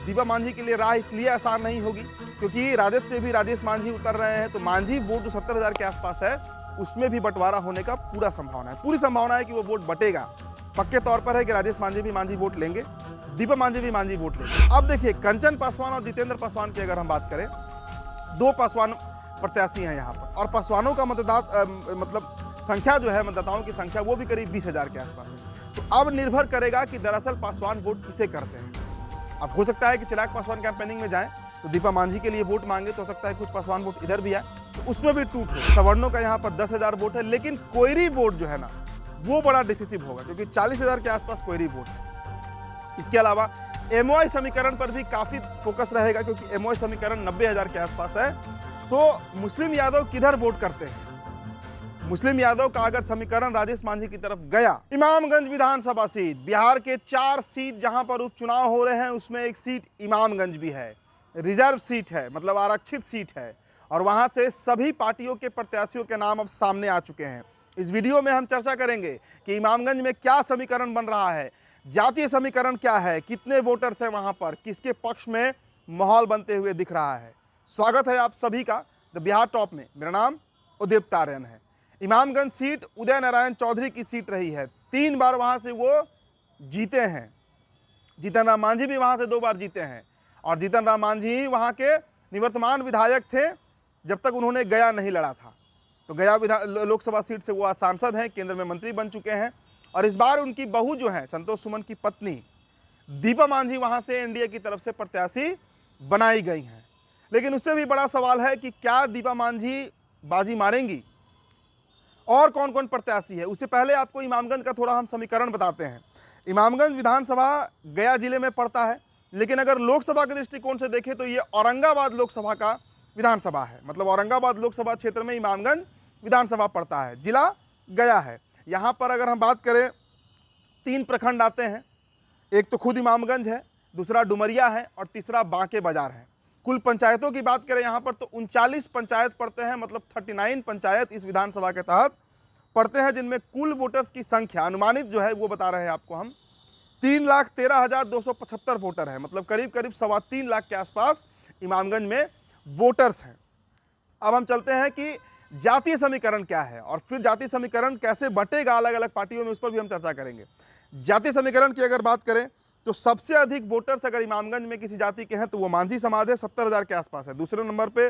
दीपा मांझी के लिए राह इसलिए आसान नहीं होगी क्योंकि राजद से भी राजेश मांझी उतर रहे हैं, तो मांझी वोट जो 70,000 के आसपास है उसमें भी बंटवारा होने का पूरा संभावना है, पूरी संभावना है कि वो वोट बटेगा। पक्के तौर पर है कि राजेश मांझी भी मांझी वोट लेंगे, दीपा मांझी भी मांझी वोट लेंगे। अब देखिए, कंचन पासवान और जितेंद्र पासवान की अगर हम बात करें, दो पासवान प्रत्याशी हैं यहाँ पर, और पासवानों का मतलब संख्या जो है, मतदाताओं की संख्या, वो भी करीब 20,000 के आसपास है। तो अब निर्भर करेगा कि दरअसल पासवान वोट किसे करते हैं। अब हो सकता है कि चिराग पासवान कैंपेनिंग में जाएं तो दीपा मांझी के लिए वोट मांगे, तो हो सकता है कुछ पासवान वोट इधर भी आए, तो उसमें भी टूट हो। सवर्णों का यहाँ पर 10,000 वोट है, लेकिन कोयरी वोट जो है ना, वो बड़ा डिसिसिव होगा क्योंकि 40,000 के आसपास कोयरी वोट है। इसके अलावा एमओआई समीकरण पर भी काफी फोकस रहेगा क्योंकि एमओआई समीकरण 90,000 के आसपास है। तो मुस्लिम यादव किधर वोट करते हैं? मुस्लिम यादव का अगर समीकरण राजेश मांझी की तरफ गया, इमामगंज विधानसभा सीट, बिहार के 4 सीट जहां पर उपचुनाव हो रहे हैं उसमें एक सीट इमामगंज भी है, रिजर्व सीट है, मतलब आरक्षित सीट है, और वहां से सभी पार्टियों के प्रत्याशियों के नाम अब सामने आ चुके हैं। इस वीडियो में हम चर्चा करेंगे कि इमामगंज में क्या समीकरण बन रहा है, जातीय समीकरण क्या है, कितने वोटर्स हैं वहां पर, किसके पक्ष में माहौल बनते हुए दिख रहा है। स्वागत है आप सभी का द बिहार टॉप में। मेरा नाम उदीप्त आर्यन है। इमामगंज सीट उदय नारायण चौधरी की सीट रही है, 3 बार वहां से वो जीते हैं। जीतन राम मांझी भी वहां से 2 बार जीते हैं, और जीतन राम मांझी वहां के निवर्तमान विधायक थे जब तक उन्होंने गया नहीं लड़ा था। तो गया लोकसभा सीट से वो आज सांसद हैं, केंद्र में मंत्री बन चुके हैं, और इस बार उनकी बहू जो है, संतोष सुमन की पत्नी दीपा मांझी, वहां से एनडीए की तरफ से प्रत्याशी बनाई गई हैं। लेकिन उससे भी बड़ा सवाल है कि क्या दीपा मांझी बाजी मारेंगी, और कौन कौन प्रत्याशी है। उससे पहले आपको इमामगंज का थोड़ा हम समीकरण बताते हैं। इमामगंज विधानसभा गया जिले में पड़ता है, लेकिन अगर लोकसभा के दृष्टिकोण से देखें तो ये औरंगाबाद लोकसभा का विधानसभा है, मतलब औरंगाबाद लोकसभा क्षेत्र में इमामगंज विधानसभा पड़ता है, जिला गया है। यहाँ पर अगर हम बात करें, 3 प्रखंड आते हैं, एक तो खुद इमामगंज है, दूसरा डुमरिया है, और तीसरा बांके बाजार है। कुल पंचायतों की बात करें यहाँ पर तो 39 पंचायत पड़ते हैं, मतलब 39 पंचायत इस विधानसभा के तहत पड़ते हैं, जिनमें कुल वोटर्स की संख्या अनुमानित जो है वो बता रहे हैं आपको हम, 3,13,275 वोटर है, मतलब करीब करीब 3.25 लाख के आसपास इमामगंज में वोटर्स हैं। अब हम चलते हैं कि जातीय समीकरण क्या है, और फिर जातीय समीकरण कैसे बटेगा अलग अलग पार्टियों में, उस पर भी हम चर्चा करेंगे। जातीय समीकरण की अगर बात करें तो सबसे अधिक वोटर्स अगर इमामगंज में किसी जाति के हैं तो वो मांझी समाज है, 70,000 के आसपास है। दूसरे नंबर पे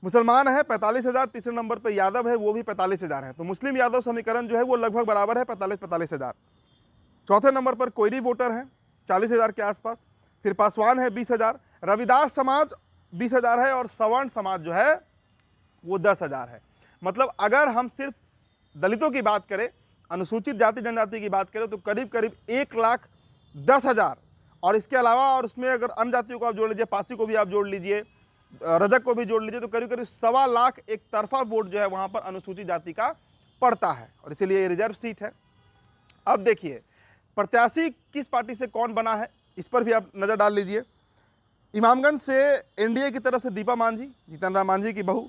मुसलमान है, 45,000। तीसरे नंबर पे यादव है, वो भी 45,000 है। तो मुस्लिम यादव समीकरण जो है वो लगभग बराबर है, 45,000। चौथे नंबर पर कोयरी वोटर है 40,000 के आसपास, फिर पासवान है 20,000, रविदास समाज 20,000 है, और सवर्ण समाज जो है वो 10,000 है। मतलब अगर हम सिर्फ दलितों की बात करें, अनुसूचित जाति जनजाति की बात करें, तो करीब करीब 1,10,000, और इसके अलावा और उसमें अगर अन्य जातियों को आप जोड़ लीजिए, पासी को भी आप जोड़ लीजिए, रजक को भी जोड़ लीजिए, तो करीब करीब 1.25 लाख एक तरफा वोट जो है वहां पर अनुसूचित जाति का पड़ता है, और इसीलिए ये रिजर्व सीट है। अब देखिए प्रत्याशी किस पार्टी से कौन बना है, इस पर भी आप नजर डाल लीजिए। इमामगंज से एनडीए की तरफ से दीपा मांझी, जीतन राम मांझी की बहू,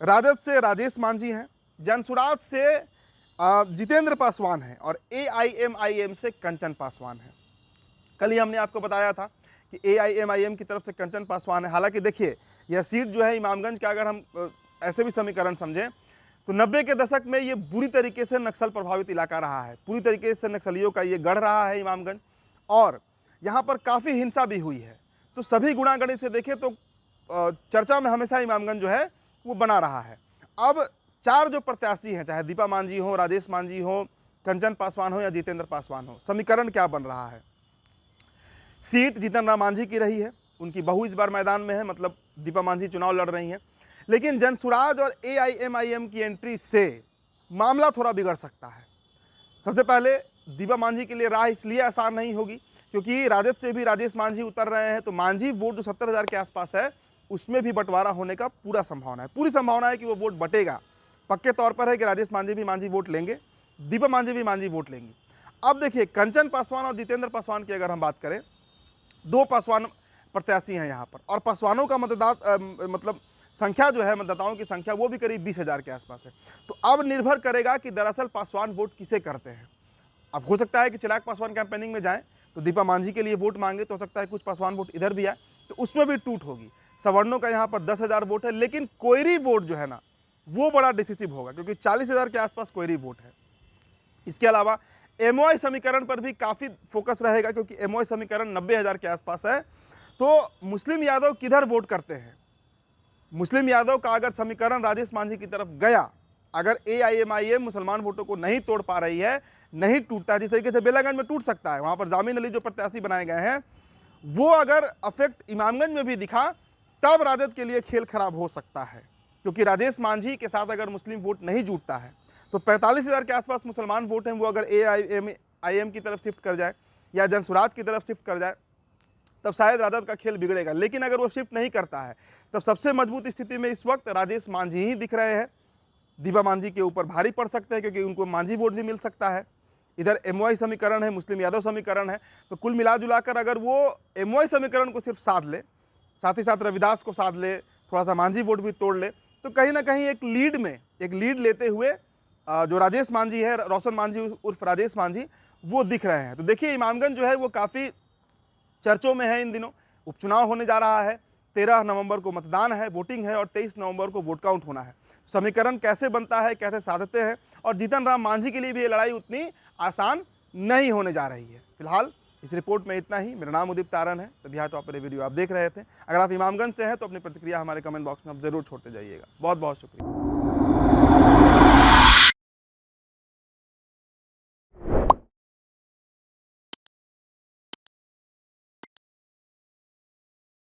राजद से राजेश मांझी हैं, जनसुराज से जितेंद्र पासवान है, और एआईएमआईएम से कंचन पासवान है। कल ही हमने आपको बताया था कि एआईएमआईएम की तरफ से कंचन पासवान है। हालांकि देखिए यह सीट जो है इमामगंज का, अगर हम ऐसे भी समीकरण समझें तो 90 के दशक में ये बुरी तरीके से नक्सल प्रभावित इलाका रहा है, पूरी तरीके से नक्सलियों का ये गढ़ रहा है इमामगंज, और यहाँ पर काफ़ी हिंसा भी हुई है। तो सभी गुणागणित से देखें तो चर्चा में हमेशा इमामगंज जो है वो बना रहा है। अब 4 जो प्रत्याशी हैं, चाहे दीपा मांझी हो, राजेश मांझी हो, कंचन पासवान हो या जितेंद्र पासवान हो, समीकरण क्या बन रहा है। सीट जीतन राम मांझी की रही है, उनकी बहू इस बार मैदान में है, मतलब दीपा मांझी चुनाव लड़ रही हैं। लेकिन जनसुराज और एआईएमआईएम की एंट्री से मामला थोड़ा बिगड़ सकता है। सबसे पहले दीपा मांझी के लिए राह इसलिए आसान नहीं होगी क्योंकि राजद से भी राजेश मांझी उतर रहे हैं, तो मांझी वोट जो 70,000 के आसपास है उसमें भी बंटवारा होने का पूरा संभावना है, पूरी संभावना है कि वो वोट बटेगा। पक्के तौर पर है कि राजेश मांझी भी मांझी वोट लेंगे, दीपा मांझी भी मांझी वोट लेंगी। अब देखिए कंचन पासवान और जितेंद्र पासवान की अगर हम बात करें, 2 पासवान प्रत्याशी हैं यहाँ पर, और पासवानों का मतलब संख्या जो है, मतदाताओं की संख्या, वो भी करीब 20,000 के आसपास है। तो अब निर्भर करेगा कि दरअसल पासवान वोट किसे करते हैं। अब हो सकता है कि चिराग पासवान कैंपेनिंग में जाएं तो दीपा मांझी के लिए वोट मांगे तो हो सकता है कुछ पासवान वोट इधर भी आए, तो उसमें भी टूट होगी। सवर्णों का यहाँ पर 10,000 वोट है, लेकिन कोयरी वोट जो है ना वो बड़ा डिसिसिव होगा, क्योंकि 40,000 के आसपास कोयरी वोट है। इसके अलावा एमओआई समीकरण पर भी काफ़ी फोकस रहेगा, क्योंकि एमओआई समीकरण 90,000 के आसपास है। तो मुस्लिम यादव किधर वोट करते हैं? मुस्लिम यादव का अगर समीकरण राजेश मांझी की तरफ गया, अगर एआईएमआईएम मुसलमान वोटों को नहीं तोड़ पा रही है, नहीं टूटता है, जिस तरीके से बेलागंज में टूट सकता है, वहां पर जामिन अली जो प्रत्याशी बनाए गए हैं वो अगर अफेक्ट इमामगंज में भी दिखा, तब राजद के लिए खेल खराब हो सकता है। क्योंकि राजेश मांझी के साथ अगर मुस्लिम वोट नहीं जुटता है तो 45,000 के आसपास मुसलमान वोट हैं, वो अगर एआईएम की तरफ शिफ्ट कर जाए या जनसुराज की तरफ शिफ्ट कर जाए, तब शायद राजद का खेल बिगड़ेगा। लेकिन अगर वो शिफ्ट नहीं करता है, तब सबसे मजबूत स्थिति में इस वक्त राजेश मांझी ही दिख रहे हैं। दीपा मांझी के ऊपर भारी पड़ सकते हैं, क्योंकि उनको मांझी वोट भी मिल सकता है। इधर एमओआई समीकरण है, मुस्लिम यादव समीकरण है, तो कुल मिला जुलाकर अगर वो एमओआई समीकरण को सिर्फ साध ले, साथ ही साथ रविदास को साध ले, थोड़ा सा मांझी वोट भी तोड़ ले, तो कहीं ना कहीं एक लीड लेते हुए जो राजेश मांझी है, रोशन मांझी उर्फ राजेश मांझी, वो दिख रहे हैं। तो देखिए इमामगंज जो है वो काफ़ी चर्चों में है इन दिनों। उपचुनाव होने जा रहा है, 13 नवंबर को मतदान है, वोटिंग है, और 23 नवंबर को वोट काउंट होना है। समीकरण कैसे बनता है, कैसे साधते हैं, और जीतन राम मांझी के लिए भी ये लड़ाई उतनी आसान नहीं होने जा रही है। फिलहाल इस रिपोर्ट में इतना ही। मेरा नाम उदित तारन है, तभी बिहार टॉप पर वीडियो आप देख रहे थे। अगर आप इमामगंज से हैं तो अपनी प्रतिक्रिया हमारे कमेंट बॉक्स में आप जरूर छोड़ते जाइएगा। बहुत बहुत शुक्रिया।